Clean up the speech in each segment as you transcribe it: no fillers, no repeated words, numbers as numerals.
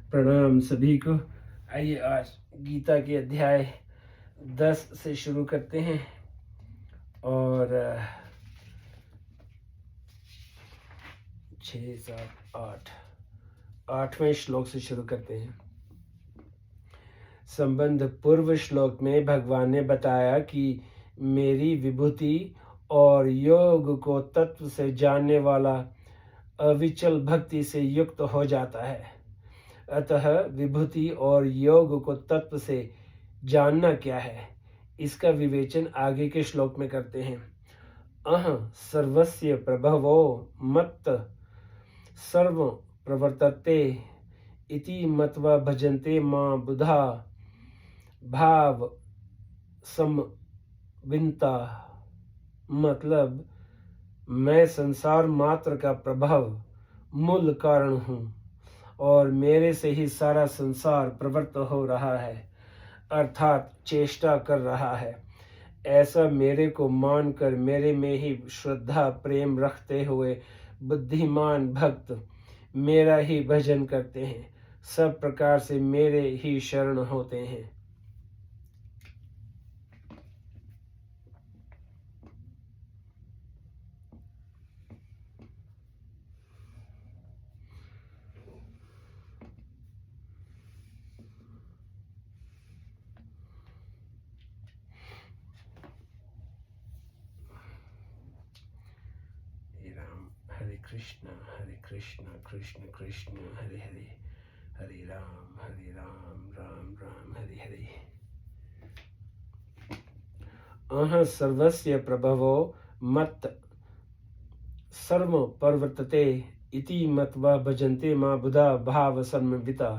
प्रणाम सभी को। आइए आज गीता के अध्याय 10 से शुरू करते हैं और 6, 7, 8 8वें श्लोक से शुरू करते हैं। संबंध पूर्व श्लोक में भगवान ने बताया कि मेरी विभूति और योग को तत्व से जानने वाला अविचल भक्ति से युक्त हो जाता है। अतः विभूति और योग को तत्व से जानना क्या है, इसका विवेचन आगे के श्लोक में करते हैं। अह सर्वस्य प्रभवो मत्त सर्व प्रवर्तते इति मत्वा भजन्ते मां बुधा भाव समविन्ता। मतलब मैं संसार मात्र का प्रभाव मूल कारण हूँ और मेरे से ही सारा संसार प्रवृत्त हो रहा है, अर्थात चेष्टा कर रहा है। ऐसा मेरे को मानकर मेरे में ही श्रद्धा प्रेम रखते हुए बुद्धिमान भक्त मेरा ही भजन करते हैं, सब प्रकार से मेरे ही शरण होते हैं। हरे कृष्ण कृष्ण कृष्ण हरे हरे, हरे राम राम राम हरे हरे। अह सर्वस्य प्रभवो मत् सर्व प्रवर्तते इति मत्वा भजन्ते मां बुधा भाव समन्विता।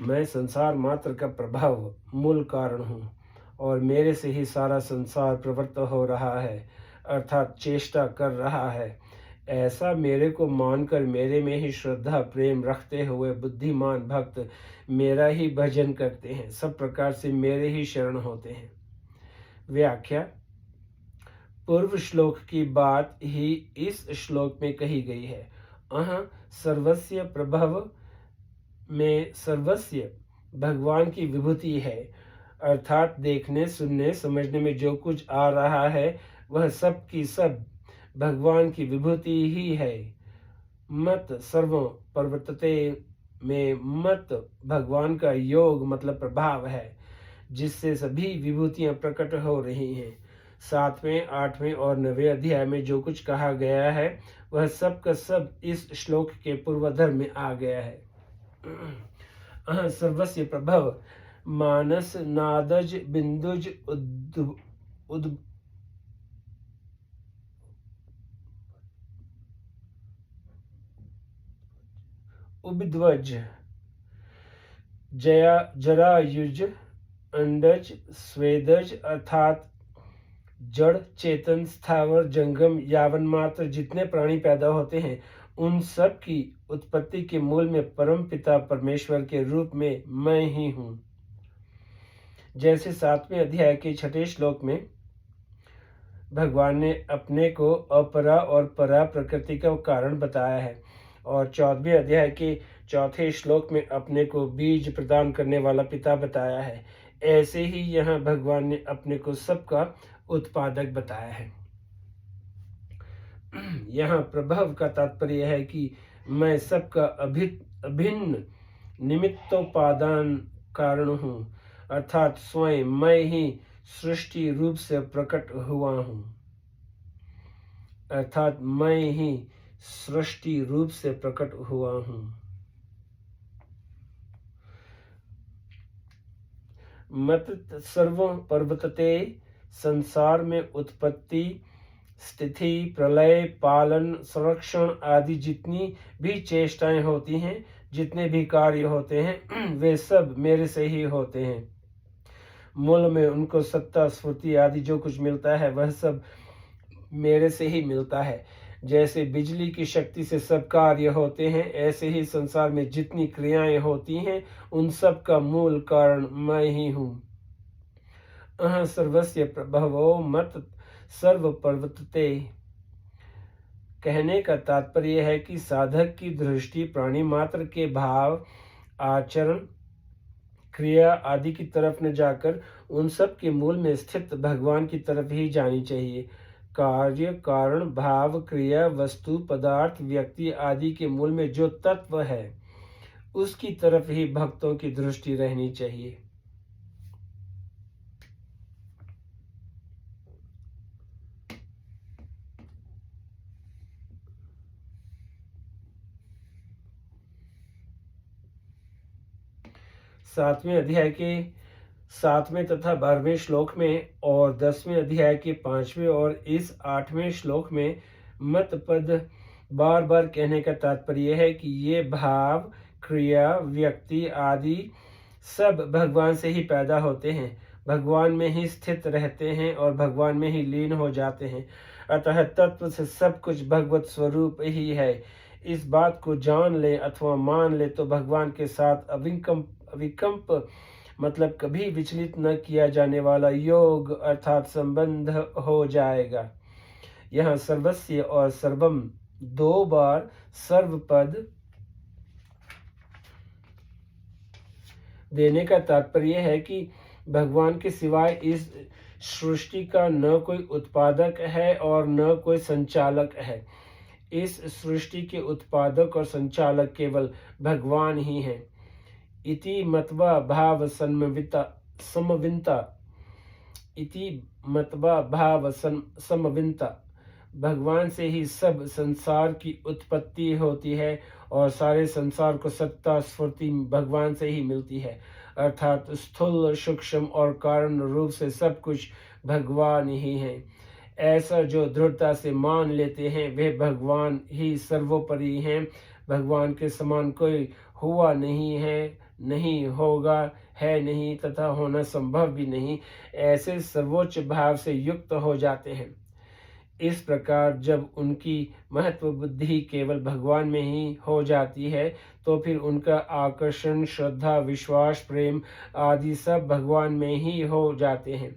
मैं संसार मात्र का प्रभाव मूल कारण हूँ और मेरे से ही सारा संसार प्रवृत्त हो रहा है, अर्थात चेष्टा कर रहा है। ऐसा मेरे को मानकर मेरे में ही श्रद्धा प्रेम रखते हुए बुद्धिमान भक्त मेरा ही भजन करते हैं, सब प्रकार से मेरे ही शरण होते हैं। व्याख्या। पूर्व श्लोक की बात ही इस श्लोक में कही गई है। अह सर्वस्य प्रभव में सर्वस्य भगवान की विभूति है, अर्थात देखने सुनने समझने में जो कुछ आ रहा है वह सब की सब भगवान की विभूति ही है। मत सर्व प्रवर्तते में मत भगवान का योग मतलब प्रभाव है, जिससे सभी विभूतियां प्रकट हो रही हैं। 7वें 8वें और 9वें अध्याय में जो कुछ कहा गया है वह सब का सब इस श्लोक के पूर्वार्ध में आ गया है। सर्वस्य प्रभव मानस नादज बिंदुज उद्ध्वज जरायुज अंडज स्वेदज अर्थात जड़ चेतन स्थावर जंगम यावन मात्र जितने प्राणी पैदा होते हैं उन सब की उत्पत्ति के मूल में परम पिता परमेश्वर के रूप में मैं ही हूँ। जैसे 7वें अध्याय के 6ठे श्लोक में भगवान ने अपने को अपरा और परा प्रकृति का कारण बताया है और 14वें अध्याय के 4थे श्लोक में अपने को बीज प्रदान करने वाला पिता बताया है। ऐसे ही यहाँ भगवान ने अपने को सबका उत्पादक बताया है। यहाँ प्रभव का तात्पर्य है कि मैं सबका अभिन्न निमित्तोपादान कारण हूँ, अर्थात स्वयं मैं ही सृष्टि रूप से प्रकट हुआ हूँ, अर्थात मैं ही सृष्टि रूप से प्रकट हुआ हूँ। मत सर्व पर्वतते संसार में उत्पत्ति स्थिति प्रलय पालन संरक्षण आदि जितनी भी चेष्टाएं होती हैं, जितने भी कार्य होते हैं वे सब मेरे से ही होते हैं। मूल में उनको सत्ता स्फूर्ति आदि जो कुछ मिलता है वह सब मेरे से ही मिलता है। जैसे बिजली की शक्ति से सब कार्य होते हैं, ऐसे ही संसार में जितनी क्रियाएं होती हैं उन सब का मूल कारण मैं ही हूँ। अह सर्वस्य प्रभवो मत सर्व प्रवर्तते कहने का तात्पर्य है कि साधक की दृष्टि प्राणी मात्र के भाव आचरण, क्रिया आदि की तरफ न जाकर उन सब के मूल में स्थित भगवान की तरफ ही जानी चाहिए। कार्य, कारण, भाव, क्रिया, वस्तु, पदार्थ, व्यक्ति आदि के मूल में जो तत्व है उसकी तरफ ही भक्तों की दृष्टि रहनी चाहिए। सातवें अध्याय के 7वें तथा 12वें श्लोक में और 10वें अध्याय के 5वें और इस 8वें श्लोक में मत पद बार बार कहने का तात्पर्य है कि ये भाव, क्रिया, व्यक्ति आदि सब भगवान से ही पैदा होते हैं, भगवान में ही स्थित रहते हैं और भगवान में ही लीन हो जाते हैं। अतः तत्व से सब कुछ भगवत स्वरूप ही है। इस बात को जान ले अथवा मान ले तो भगवान के साथ अविकल्प मतलब कभी विचलित न किया जाने वाला योग अर्थात संबंध हो जाएगा। यहाँ सर्वस्य और सर्वम 2 बार सर्व पद देने का तात्पर्य है कि भगवान के सिवाय इस सृष्टि का न कोई उत्पादक है और न कोई संचालक है। इस सृष्टि के उत्पादक और संचालक केवल भगवान ही हैं। इति मत्वा भाव समविंता इति मत्वा भाव समविंता भगवान से ही सब संसार की उत्पत्ति होती है और सारे संसार को सत्ता स्फूर्ति भगवान से ही मिलती है। अर्थात स्थूल, सूक्ष्म और कारण रूप से सब कुछ भगवान ही है। ऐसा जो दृढ़ता से मान लेते हैं वे भगवान ही सर्वोपरि हैं। भगवान के समान कोई हुआ नहीं है, नहीं होगा, है नहीं तथा होना संभव भी नहीं। ऐसे सर्वोच्च भाव से युक्त हो जाते हैं। इस प्रकार जब उनकी महत्व बुद्धि केवल भगवान में ही हो जाती है तो फिर उनका आकर्षण, श्रद्धा, विश्वास, प्रेम आदि सब भगवान में ही हो जाते हैं।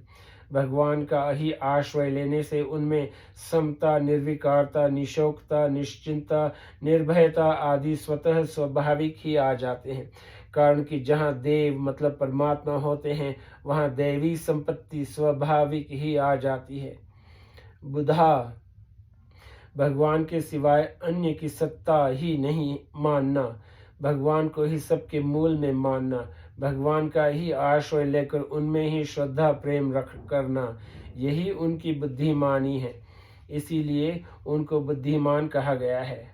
भगवान का ही आश्रय लेने से उनमें समता, निर्विकारता, निशोकता, निश्चिंता, निर्भयता आदि स्वतः स्वाभाविक ही आ जाते हैं। कारण कि जहाँ देव मतलब परमात्मा होते हैं वहाँ दैवी संपत्ति स्वाभाविक ही आ जाती है। बुधा भगवान के सिवाय अन्य की सत्ता ही नहीं मानना, भगवान को ही सबके मूल में मानना, भगवान का ही आश्रय लेकर उनमें ही श्रद्धा प्रेम रख करना, यही उनकी बुद्धिमानी है। इसीलिए उनको बुद्धिमान कहा गया है।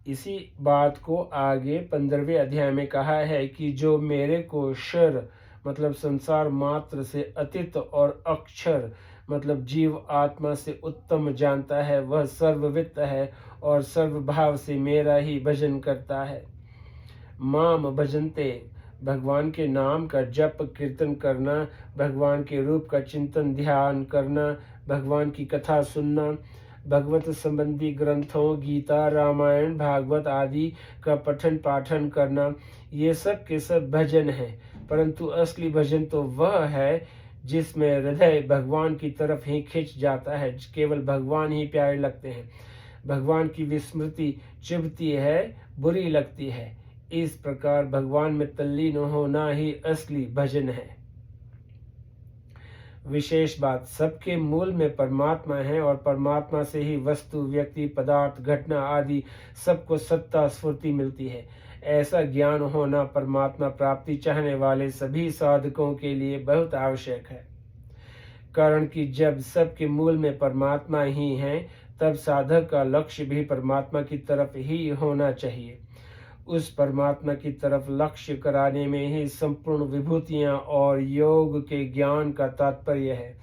इसी बात को आगे 15वें अध्याय में कहा है कि जो मेरे को क्षर मतलब संसार मात्र से अतीत और अक्षर मतलब जीव आत्मा से उत्तम जानता है वह सर्ववित्त है और सर्वभाव से मेरा ही भजन करता है। माम भजन्ते भगवान के नाम का जप कीर्तन करना, भगवान के रूप का चिंतन ध्यान करना, भगवान की कथा सुनना, भगवत संबंधी ग्रंथों गीता, रामायण, भागवत आदि का पठन पाठन करना, ये सब के सब भजन है। परंतु असली भजन तो वह है जिसमें हृदय भगवान की तरफ ही खिंच जाता है, केवल भगवान ही प्यारे लगते हैं। भगवान की विस्मृति चुभती है, बुरी लगती है। इस प्रकार भगवान में तल्लीन होना ही असली भजन है। विशेष बात, सबके मूल में परमात्मा है और परमात्मा से ही वस्तु, व्यक्ति, पदार्थ, घटना आदि सबको सत्ता स्फूर्ति मिलती है। ऐसा ज्ञान होना परमात्मा प्राप्ति चाहने वाले सभी साधकों के लिए बहुत आवश्यक है। कारण कि जब सबके मूल में परमात्मा ही है तब साधक का लक्ष्य भी परमात्मा की तरफ ही होना चाहिए। उस परमात्मा की तरफ लक्ष्य कराने में ही संपूर्ण विभूतियां और योग के ज्ञान का तात्पर्य है।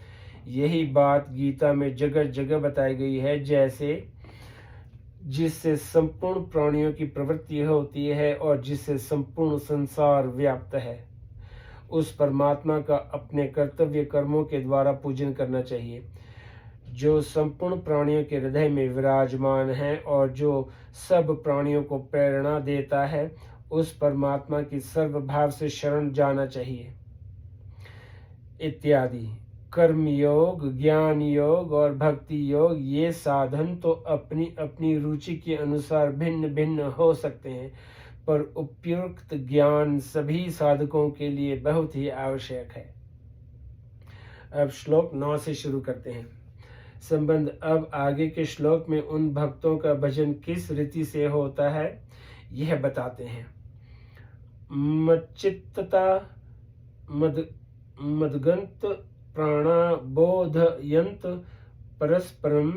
यही बात गीता में जगह जगह बताई गई है, जैसे जिससे संपूर्ण प्राणियों की प्रवृत्ति होती है और जिससे संपूर्ण संसार व्याप्त है। उस परमात्मा का अपने कर्तव्य कर्मों के द्वारा पूजन करना चाहिए, जो संपूर्ण प्राणियों के हृदय में विराजमान है और जो सब प्राणियों को प्रेरणा देता है। उस परमात्मा की सर्वभाव से शरण जाना चाहिए इत्यादि। कर्म योग, ज्ञान योग और भक्ति योग ये साधन तो अपनी अपनी रुचि के अनुसार भिन्न भिन्न हो सकते हैं, पर उपयुक्त ज्ञान सभी साधकों के लिए बहुत ही आवश्यक है। अब श्लोक 9 से शुरू करते हैं। संबंध अब आगे के श्लोक में उन भक्तों का भजन किस रीति से होता है यह बताते हैं। मच्चित्तता मदगंत प्राणाबोधयंत परस्परम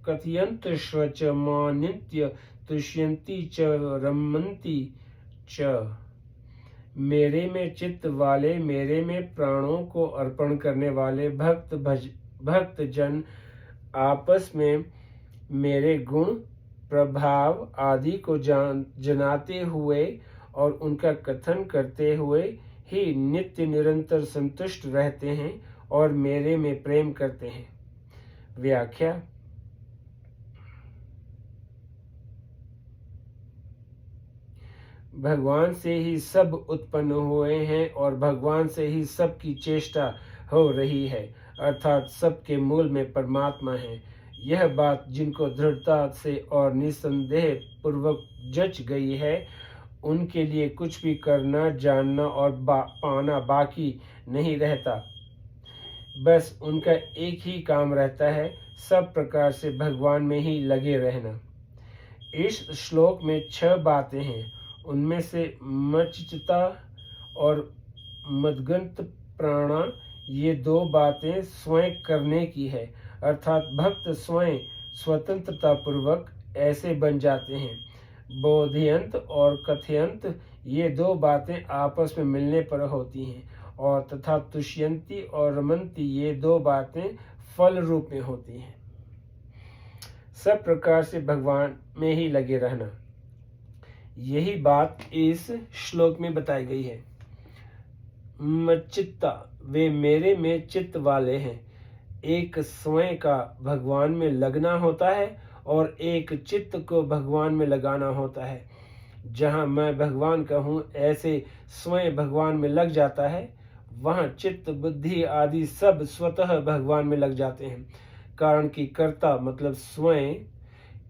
कथयंत श्वच मानित्य तुष्यन्ति च रमन्ति च। मेरे में चित्त वाले, मेरे में प्राणों को अर्पण करने वाले भक्त जन आपस में मेरे गुण प्रभाव आदि को जनाते हुए और उनका कथन करते हुए ही नित्य निरंतर संतुष्ट रहते हैं और मेरे में प्रेम करते हैं। व्याख्या। भगवान से ही सब उत्पन्न हुए हैं और भगवान से ही सबकी चेष्टा हो रही है, अर्थात सबके मूल में परमात्मा है। यह बात जिनको दृढ़ता से और निसंदेह पूर्वक जच गई है, उनके लिए कुछ भी करना, जानना और पाना बाकी नहीं रहता। बस उनका एक ही काम रहता है, सब प्रकार से भगवान में ही लगे रहना। इस श्लोक में 6 बातें हैं। उनमें से मच्चित्ता और मदगंत प्राणा, ये 2 बातें स्वयं करने की है, अर्थात भक्त स्वयं स्वतंत्रता पूर्वक ऐसे बन जाते हैं। बोधयंत और कथयंत, ये 2 बातें आपस में मिलने पर होती हैं। और तथा तुष्यंती और रमन्ति, ये 2 बातें फल रूप में होती हैं। सब प्रकार से भगवान में ही लगे रहना, यही बात इस श्लोक में बताई गई है। मच्चित्ता, वे मेरे में चित्त वाले हैं। एक स्वयं का भगवान में लगना होता है और एक चित्त को भगवान में लगाना होता है। जहाँ मैं भगवान का हूँ ऐसे स्वयं भगवान में लग जाता है, वहाँ चित्त बुद्धि आदि सब स्वतः भगवान में लग जाते हैं। कारण कि कर्ता मतलब स्वयं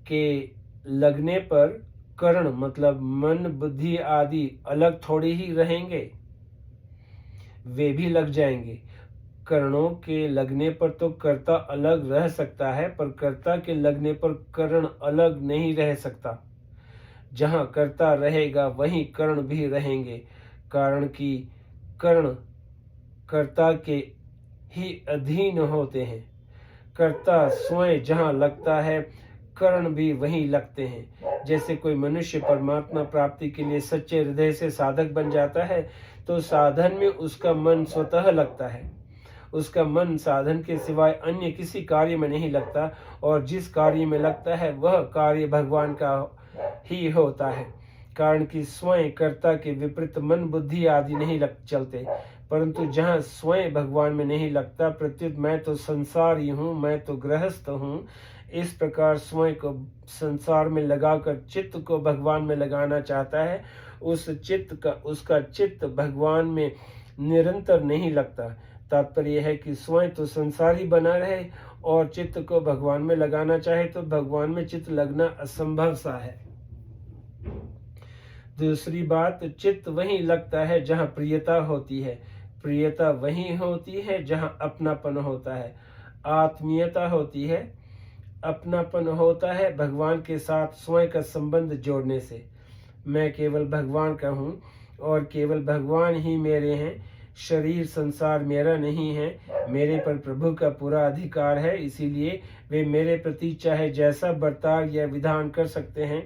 के लगने पर करण मतलब मन बुद्धि आदि अलग थोड़ी ही रहेंगे, वे भी लग जाएंगे। करणों के लगने पर तो कर्ता अलग रह सकता है, पर कर्ता के लगने पर करण अलग नहीं रह सकता। जहाँ कर्ता रहेगा वहीं करण भी रहेंगे, कारण कि करण कर्ता के ही अधीन होते हैं। कर्ता स्वयं जहाँ लगता है, करण भी वहीं लगते हैं। जैसे कोई मनुष्य परमात्मा प्राप्ति के लिए सच्चे हृदय से साधक बन जाता है, तो साधन में उसका मन स्वतः लगता है। उसका मन साधन के सिवाय अन्य किसी कार्य में नहीं लगता, और जिस कार्य में लगता है वह कार्य भगवान का ही होता है। कारण कि स्वयं कर्ता के विपरीत मन बुद्धि आदि नहीं चलते, परंतु जहाँ स्वयं भगवान में नहीं लगता, प्रत्युत मैं तो संसारी हूँ, मैं तो गृहस्थ हूँ, इस प्रकार स्वयं को संसार में लगाकर चित्त को भगवान में लगाना चाहता है, उसका चित्त भगवान में निरंतर नहीं लगता। तात्पर्य यह है कि स्वयं तो संसारी बना रहे और चित्त को भगवान में लगाना चाहे तो भगवान में चित्त लगना असंभव सा है। दूसरी बात, चित्त वहीं लगता है जहाँ प्रियता होती है, प्रियता वहीं होती है जहाँ अपनापन होता है, आत्मीयता होती है, अपनापन होता है भगवान के साथ स्वयं का संबंध जोड़ने से। मैं केवल भगवान का हूँ और केवल भगवान ही मेरे हैं। शरीर संसार मेरा नहीं है, मेरे पर प्रभु का पूरा अधिकार है, इसीलिए वे मेरे प्रति चाहे जैसा बर्ताव या विधान कर सकते हैं,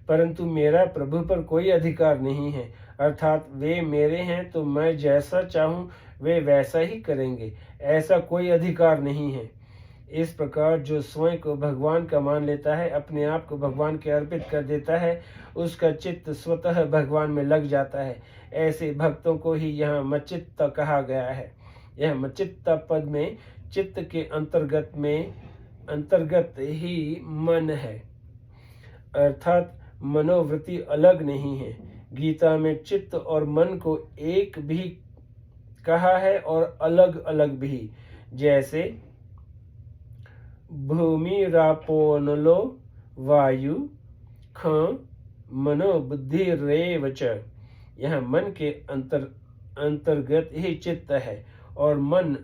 परंतु मेरा प्रभु पर कोई अधिकार नहीं है। अर्थात वे मेरे हैं तो मैं जैसा चाहूँ वे वैसा ही करेंगे, ऐसा कोई अधिकार नहीं है। इस प्रकार जो स्वयं को भगवान का मान लेता है, अपने आप को भगवान के अर्पित कर देता है, उसका चित्त स्वतः भगवान में लग जाता है। ऐसे भक्तों को ही यहाँ मच्चित्त कहा गया है। यह मच्चित्त पद में चित्त के अंतर्गत ही मन है, अर्थात मनोवृत्ति अलग नहीं है। गीता में चित्त और मन को एक भी कहा है और अलग अलग भी, जैसे भूमि रापो नलो वायु ख मनोबुद्धिरेव च। यहाँ मन के अंतर्गत ही चित्त है और मन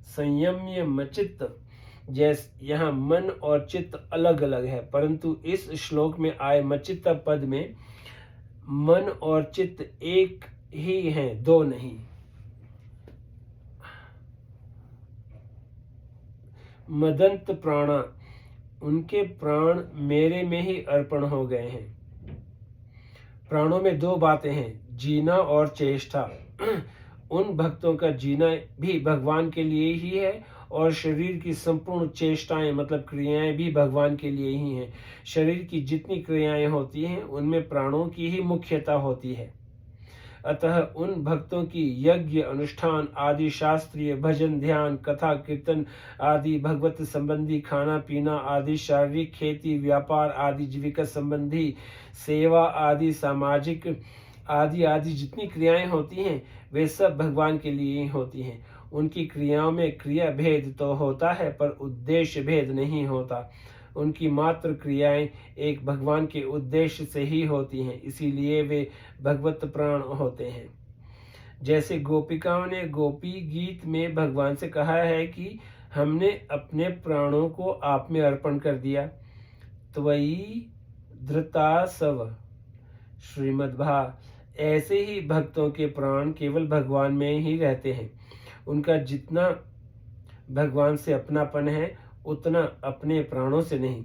संयम्यमचित्त। जैसे यहाँ मन और चित्त अलग अलग है, परंतु इस श्लोक में आए मचित्त पद में मन और चित्त एक ही हैं, दो नहीं। मदंत प्राणा, उनके प्राण मेरे में ही अर्पण हो गए हैं। प्राणों में दो बातें हैं, जीना और चेष्टा। उन भक्तों का जीना भी भगवान के लिए ही है और शरीर की संपूर्ण चेष्टाएं मतलब क्रियाएं भी भगवान के लिए ही हैं। शरीर की जितनी क्रियाएं होती हैं उनमें प्राणों की ही मुख्यता होती है। अतः उन भक्तों की यज्ञ अनुष्ठान आदि, शास्त्रीय भजन ध्यान कथा कीर्तन आदि, भगवत संबंधी खाना पीना आदि, शारीरिक खेती व्यापार आदि, जीविका संबंधी सेवा आदि, सामाजिक आदि आदि जितनी क्रियाएं होती हैं वे सब भगवान के लिए ही होती हैं। उनकी क्रियाओं में क्रिया भेद तो होता है पर उद्देश्य भेद नहीं होता। उनकी मात्र क्रियाएं एक भगवान के उद्देश्य से ही होती हैं, इसीलिए वे भगवत प्राण होते हैं। जैसे गोपिकाओं ने गोपी गीत में भगवान से कहा है कि हमने अपने प्राणों को आप में अर्पण कर दिया। त्वयि धृता सव श्रीमद्भा, ऐसे ही भक्तों के प्राण केवल भगवान में ही रहते हैं। उनका जितना भगवान से अपनापन है उतना अपने प्राणों से नहीं।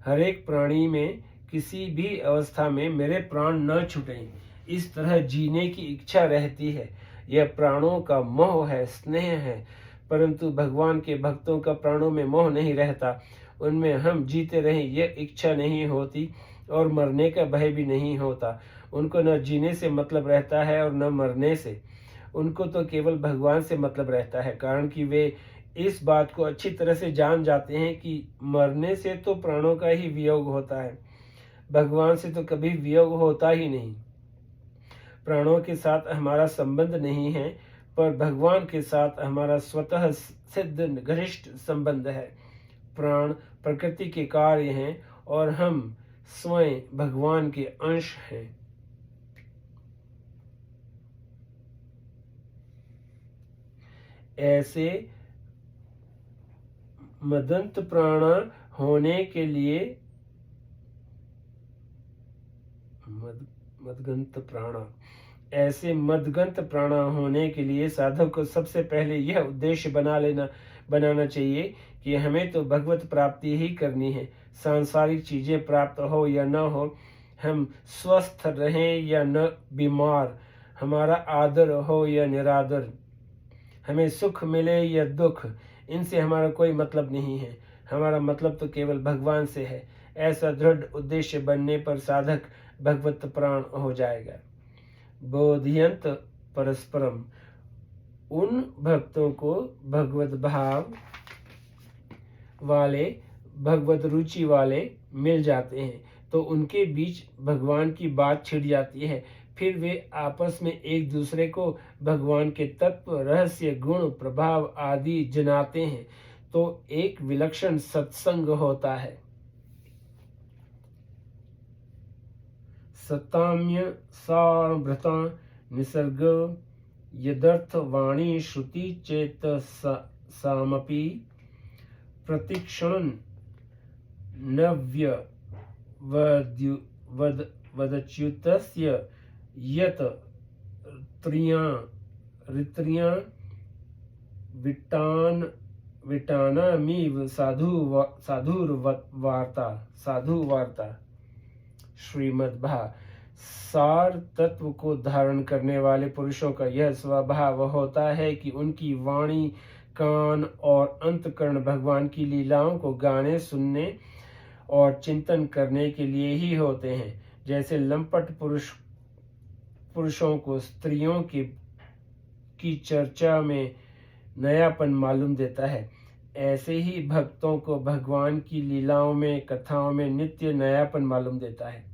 हर एक प्राणी में किसी भी अवस्था में मेरे प्राण न छूटें, इस तरह जीने की इच्छा रहती है। यह प्राणों का मोह है, स्नेह है, परंतु भगवान के भक्तों का प्राणों में मोह नहीं रहता। उनमें हम जीते रहें यह इच्छा नहीं होती और मरने का भय भी नहीं होता। उनको न जीने से मतलब रहता है और न मरने से। उनको तो केवल भगवान से मतलब रहता है, कारण कि वे इस बात को अच्छी तरह से जान जाते हैं कि मरने से तो प्राणों का ही वियोग होता है, भगवान से तो कभी वियोग होता ही नहीं। प्राणों के साथ हमारा संबंध नहीं है, पर भगवान के साथ हमारा स्वतः सिद्ध घनिष्ठ संबंध है। प्राण प्रकृति के कार्य हैं और हम स्वयं भगवान के अंश हैं। ऐसे मदंत प्राण होने के लिए मदगंत प्राण होने के लिए साधक को सबसे पहले यह उद्देश्य बनाना चाहिए कि हमें तो भगवत प्राप्ति ही करनी है। सांसारिक चीजें प्राप्त हो या न हो, हम स्वस्थ रहें या न बीमार, हमारा आदर हो या निरादर, हमें सुख मिले या दुख, इनसे हमारा कोई मतलब नहीं है। हमारा मतलब तो केवल भगवान से है। ऐसा दृढ़ उद्देश्य बनने पर साधक भगवत प्राण हो जाएगा। बोधियंत परस्परम, उन भक्तों को भगवत भाव वाले, भगवत रुचि वाले मिल जाते हैं तो उनके बीच भगवान की बात छिड़ जाती है। फिर वे आपस में एक दूसरे को भगवान के तत्व, रहस्य, गुण, प्रभाव आदि जनाते हैं तो एक विलक्षण सत्संग होता है। सताम्य साभृता निसर्ग यदर्थ वाणी श्रुति चेत सामपि प्रतिक्षण नव्य वदच्युतस्य यत ऋत्रियां विटानामिव साधुवार्ता। श्रीमद्भा, सार तत्व को धारण करने वाले पुरुषों का यह स्वभाव होता है कि उनकी वाणी, कान और अंतकरण भगवान की लीलाओं को गाने, सुनने और चिंतन करने के लिए ही होते हैं। जैसे लंपट पुरुषों को स्त्रियों की चर्चा में नयापन मालूम देता है, ऐसे ही भक्तों को भगवान की लीलाओं में, कथाओं में नित्य नयापन मालूम देता है।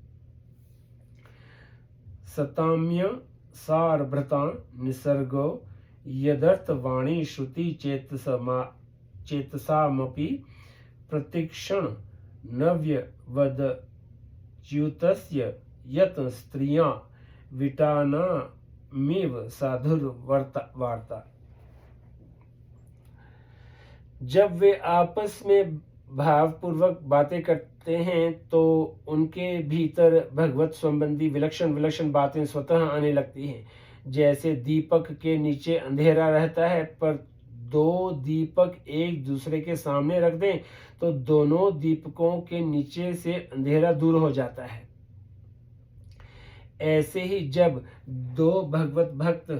सताम्य सारभृता निसर्गो यदर्थ वाणी श्रुति चेतसामपि प्रतिक्षण नव्यवदच्युतस्य यत् स्त्रियां विटानामिव साधुर्वार्ता। जब वे आपस में भावपूर्वक बातें करते हैं तो उनके भीतर भगवत संबंधी विलक्षण विलक्षण बातें स्वतः आने लगती हैं। जैसे दीपक के नीचे अंधेरा रहता है, पर दो दीपक एक दूसरे के सामने रख दें तो दोनों दीपकों के नीचे से अंधेरा दूर हो जाता है। ऐसे ही जब दो भगवत भक्त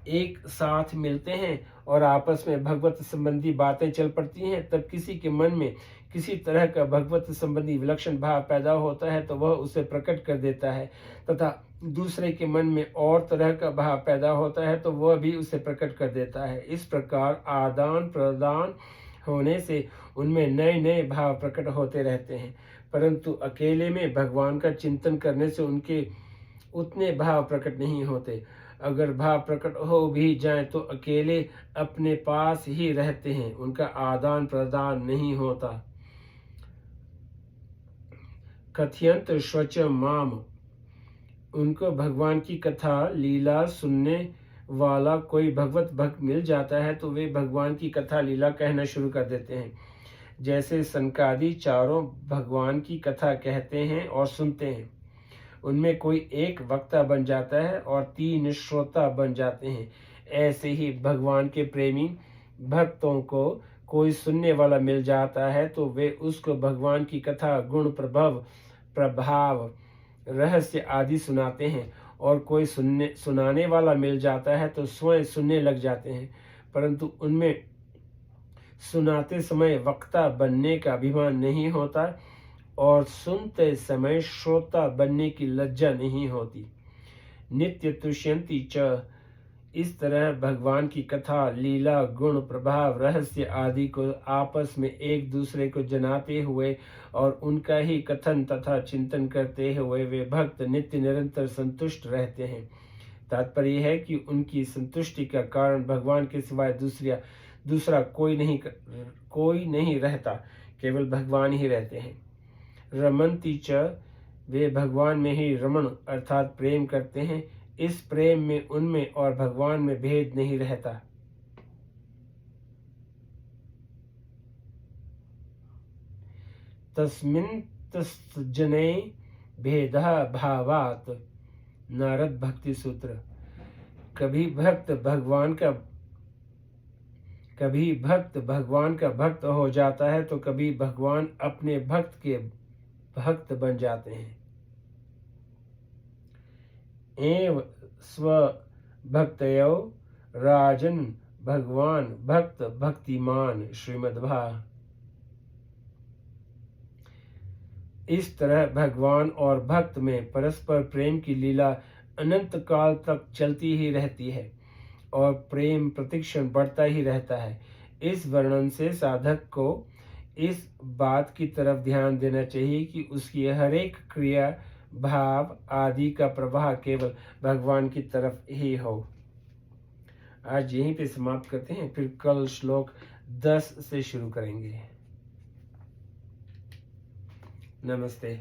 एक साथ मिलते हैं और आपस में भगवत संबंधी बातें चल पड़ती हैं, तब किसी के मन में किसी तरह का भगवत संबंधी विलक्षण भाव पैदा होता है तो वह उसे प्रकट कर देता है, तथा दूसरे के मन में और तरह का भाव पैदा होता है तो वह भी उसे प्रकट कर देता है। इस प्रकार आदान प्रदान होने से उनमें नए नए भाव प्रकट होते रहते हैं, परंतु अकेले में भगवान का चिंतन करने से उनके उतने भाव प्रकट नहीं होते। अगर भाव प्रकट हो भी जाए तो अकेले अपने पास ही रहते हैं, उनका आदान प्रदान नहीं होता। कथयंत स्वच माम, उनको भगवान की कथा लीला सुनने वाला कोई भगवत भक्त मिल जाता है तो वे भगवान की कथा लीला कहना शुरू कर देते हैं। जैसे सनकादि चारों भगवान की कथा कहते हैं और सुनते हैं, उनमें कोई एक वक्ता बन जाता है और 3 श्रोता बन जाते हैं। ऐसे ही भगवान के प्रेमी भक्तों को कोई सुनने वाला मिल जाता है तो वे उसको भगवान की कथा गुण प्रभाव रहस्य आदि सुनाते हैं, और कोई सुनाने वाला मिल जाता है तो स्वयं सुनने लग जाते हैं, परंतु उनमें सुनाते समय वक्ता बनने का अभिमान नहीं होता और सुनते समय श्रोता बनने की लज्जा नहीं होती। नित्य तुष्यंती च, इस तरह भगवान की कथा लीला गुण प्रभाव रहस्य आदि को आपस में एक दूसरे को जनाते हुए और उनका ही कथन तथा चिंतन करते हुए वे भक्त नित्य निरंतर संतुष्ट रहते हैं। तात्पर्य है कि उनकी संतुष्टि का कारण भगवान के सिवाय दूसरा कोई नहीं रहता, केवल भगवान ही रहते हैं। रमन्ति च, वे भगवान में ही रमण अर्थात प्रेम करते हैं। इस प्रेम में उनमें और भगवान में भेद नहीं रहता। तस्मिन् तस्जने भेदः भावात्, नारद भक्ति सूत्र। कभी भक्त भगवान का भक्त हो जाता है तो कभी भगवान अपने भक्त के भक्त बन जाते हैं। एव स्व भक्तयो राजन भगवान भक्त भक्तिमान, श्रीमद्भा। इस तरह भगवान और भक्त में परस्पर प्रेम की लीला अनंत काल तक चलती ही रहती है और प्रेम प्रतिक्षण बढ़ता ही रहता है। इस वर्णन से साधक को इस बात की तरफ ध्यान देना चाहिए कि उसकी हर एक क्रिया भाव आदि का प्रवाह केवल भगवान की तरफ ही हो। आज यहीं पे समाप्त करते हैं, फिर कल श्लोक 10 से शुरू करेंगे। नमस्ते।